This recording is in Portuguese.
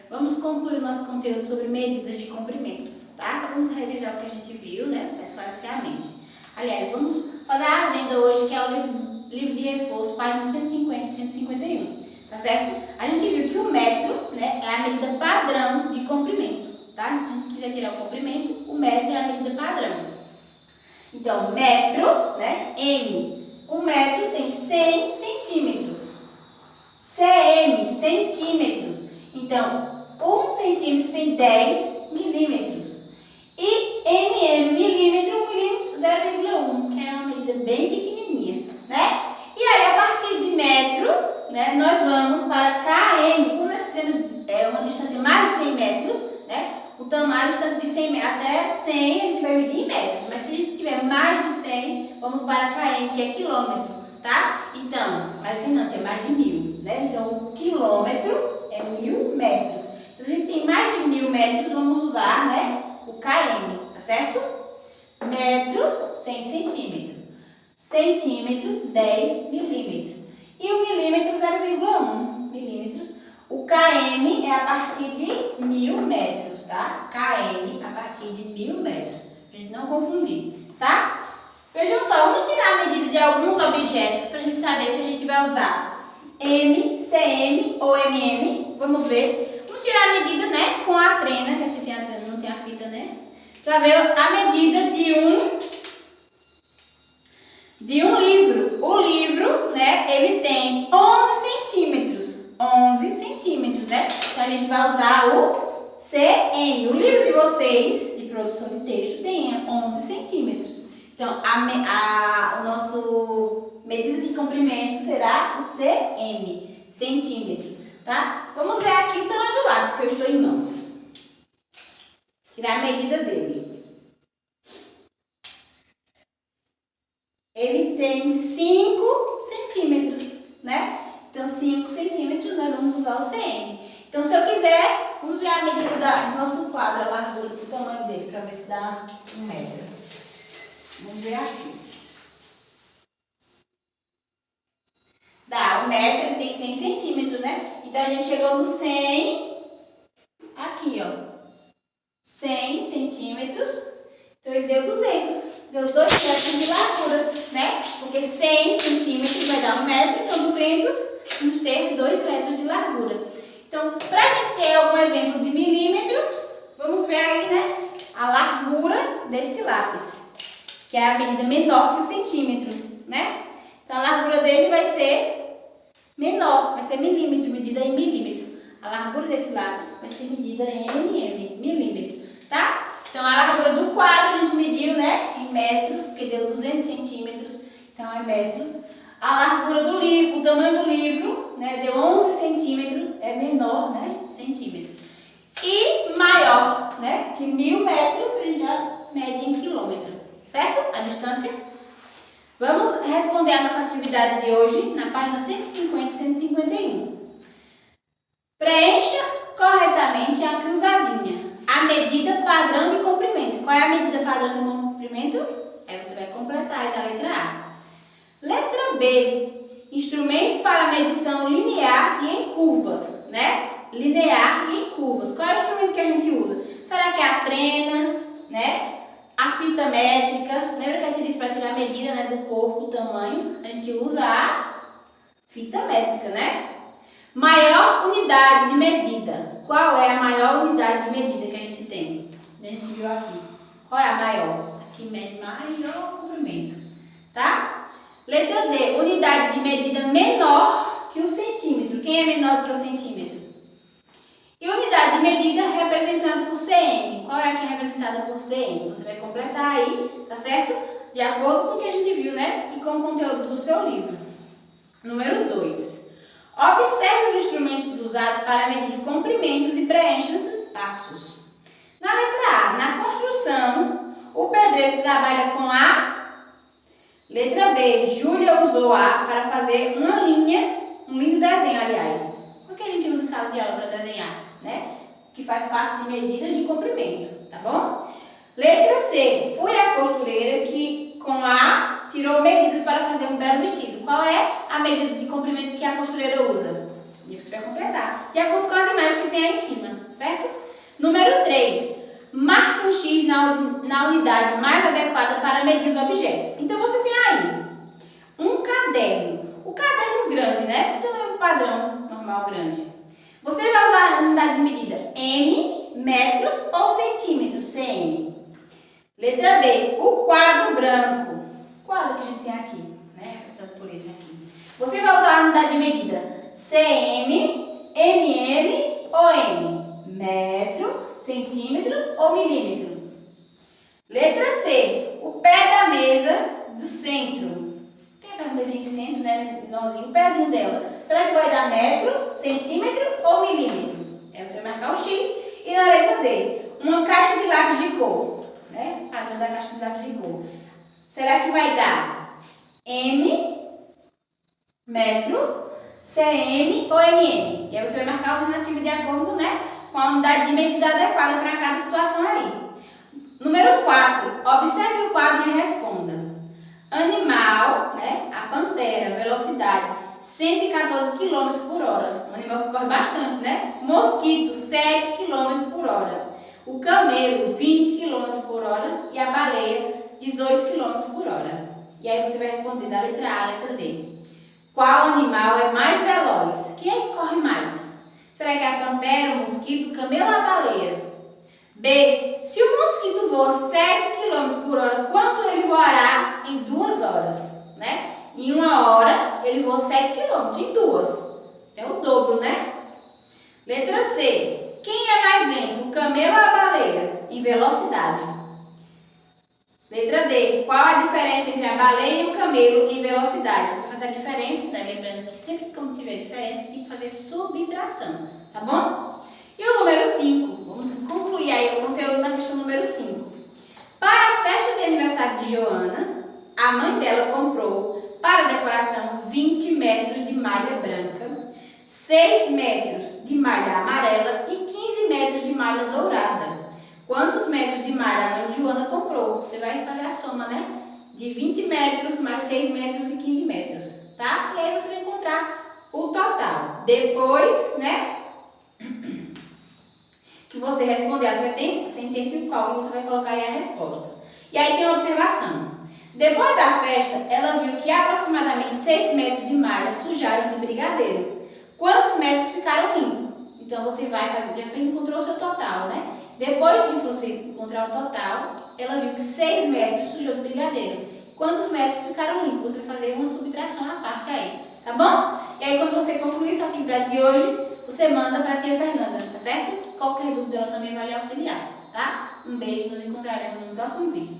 Vamos concluir o nosso conteúdo sobre medidas de comprimento, tá? Vamos revisar o que a gente viu, né? Para esclarecer a mente. Aliás, vamos fazer a agenda hoje, que é o livro de reforço, páginas 150 e 151, tá certo? A gente viu que o metro, né, é a medida padrão de comprimento, tá? Então, se a gente quiser tirar o comprimento, o metro é a medida padrão. Então, metro, né, M. O metro tem 100 centímetros. cm, centímetros. Então, 1 centímetro tem 10 milímetros. E mm, milímetro, 0,1, que é uma medida bem pequenininha, né? E aí, a partir de metro, né, nós vamos para km. Quando nós fizemos uma distância mais de 100 metros, né, o tamanho, a distância de 100 até 100, a gente vai medir em metros. Mas se a gente tiver mais de 100, vamos para km, que é quilômetro, tá? Então, mas assim não, tinha mais de 1000, né? Então, o quilômetro é 1000 metros. Então, se a gente tem mais de 1000 metros, vamos usar, né, o km, tá certo? Metro, 100 centímetros. Centímetro, 10 milímetros. E o milímetro, 0,1 milímetros. O km é a partir de 1000 metros, tá? km a partir de 1000 metros. Pra gente não confundir, tá? Vejam só, vamos tirar a medida de alguns objetos pra gente saber se a gente vai usar m, cm ou mm. Vamos ver. Vamos tirar a medida, né, com a trena, que a gente tem a trena, não tem a fita, né? Pra ver a medida de um livro. O livro, né, ele tem 11 centímetros. 11 centímetros, né? Então, a gente vai usar o cm. O livro de vocês, de produção de texto, tem 11 centímetros. Então, o nosso medida de comprimento será o cm, centímetro, tá? Vamos ver aqui o tamanho do lápis que eu estou em mãos. Tirar a medida dele. Ele tem 5 centímetros, né? Então, 5 centímetros, nós vamos usar o cm. Então, se eu quiser, vamos ver a medida do nosso quadro, a largura, o tamanho dele, para ver se dá 1 metro. Vamos ver aqui. Dá 1 metro, ele tem 100 centímetros, né? Então, a gente chegou no 100, aqui, ó. 100 centímetros, então ele deu 200. Deu 2 metros de largura, né? Porque 100 centímetros vai dar 1 metro, então 200, vamos ter 2 metros de largura. Então, para a gente ter algum exemplo de milímetro, vamos ver aí, né, a largura deste lápis, que é a medida menor que o centímetro, né? Então, a largura dele vai ser menor, vai ser milímetro, medida em milímetro. A largura desse lápis vai ser medida em mm, milímetro, tá? Então, a largura do quadro a gente mediu, né, em metros, porque deu 200 centímetros, então é metros. A largura do livro, o tamanho do livro, né, deu 11 centímetros, é menor, né, centímetro. E maior, né, que 1000 metros, a gente já mede em quilômetro, certo? A distância. Vamos responder a nossa atividade de hoje na página 150 e 151. Preencha corretamente a cruzadinha. A medida padrão de comprimento. Qual é a medida padrão de comprimento? Aí você vai completar aí na letra A. Letra B. Instrumentos para medição linear e em curvas, né? Linear e em curvas. Qual é o instrumento que a gente usa? Será que é a trena, né? A fita métrica. Lembra que a gente disse para tirar a medida, né, do corpo, o tamanho? A gente usa a fita métrica, né? Maior unidade de medida. Qual é a maior unidade de medida que a gente tem? A gente viu aqui. Qual é a maior? Aqui mede maior comprimento, tá? Letra D. Unidade de medida menor que o centímetro. Quem é menor do que o centímetro? E unidade de medida representada por cm. Qual é a que é representada por cm? Você vai completar aí, tá certo? De acordo com o que a gente viu, né? E com o conteúdo do seu livro. Número 2. Observe os instrumentos usados para medir comprimentos e preencha os espaços. Na letra A, na construção, o pedreiro trabalha com a... Letra B, Júlia usou A para fazer uma linha, um lindo desenho, aliás. O que a gente usa em sala de aula para desenhar, né? Que faz parte de medidas de comprimento, tá bom? Letra C, foi a costureira que com A tirou medidas para fazer um belo vestido. Qual é a medida de comprimento que a costureira usa? E você vai completar. De acordo com as imagens que tem aí em cima, certo? Número 3. Marque um X na unidade mais adequada para medir os objetos. Então, você tem aí um caderno. O caderno grande, né? Então, é um padrão normal grande. Você vai usar a unidade de medida M, metros ou centímetros, cm. Letra B, o quadro branco. O quadro que a gente tem aqui, né? Representado por esse aqui. Você vai usar a unidade de medida cm, mm ou m. Metro, centímetro ou milímetro. Letra C, o pé da mesa do centro. Tem aquela mesinha de centro, né? Menorzinho, o pezinho dela. Será que vai dar metro, centímetro ou milímetro? Aí você vai marcar o X. E na letra D, uma caixa de lápis de cor, né? Padrão da caixa de lápis de cor. Será que vai dar M, metro, cm ou mm? E aí você vai marcar a alternativa de acordo, né, com a unidade de medida adequada para cada situação aí. Número 4. Observe o quadro e responda. Animal, né? A pantera, velocidade 114 km por hora. Um animal que corre bastante, né? Mosquito, 7 km por hora. O camelo, 20 km por hora. E a baleia, 18 km por hora. E aí você vai responder da letra A à letra D. Qual animal é mais veloz? Quem é que corre mais? Será que é a pantera, o mosquito, o camelo ou a baleia? B. Se o mosquito voa 7 km por hora, quanto ele voará em 2 horas? Né? Em 1 hora, ele voa 7 km, em 2. É o dobro, né? Letra C. Quem é mais lento, o camelo ou a baleia? Em velocidade. Letra D. Qual a diferença entre a baleia e o camelo em velocidade? Você vai fazer a diferença, né? Lembrando que sempre que tiver diferença, você tem que fazer subtração, tá bom? E o número 5. Vamos concluir aí o conteúdo na questão número 5. Para a festa de aniversário de Joana, a mãe dela comprou para decoração 20 metros de malha branca, 6 metros de malha amarela e 15 metros de malha dourada. Quantos metros de malha a mãe de Joana comprou? Você vai fazer a soma, né? De 20 metros mais 6 metros e 15 metros, tá? E aí você vai encontrar o total. Depois, né? Que você responder a sentença e o cálculo, você vai colocar aí a resposta. E aí tem uma observação. Depois da festa, ela viu que aproximadamente 6 metros de malha sujaram de brigadeiro. Quantos metros ficaram limpos? Então, você vai fazer, já encontrou o seu total, né? Depois de você encontrar o total, ela viu que 6 metros sujou de brigadeiro. Quantos metros ficaram limpos? Você vai fazer uma subtração à parte aí, tá bom? E aí, quando você concluir essa atividade de hoje, você manda para a tia Fernanda, tá certo? Que qualquer dúvida ela também vai lhe auxiliar, tá? Um beijo, nos encontraremos no próximo vídeo.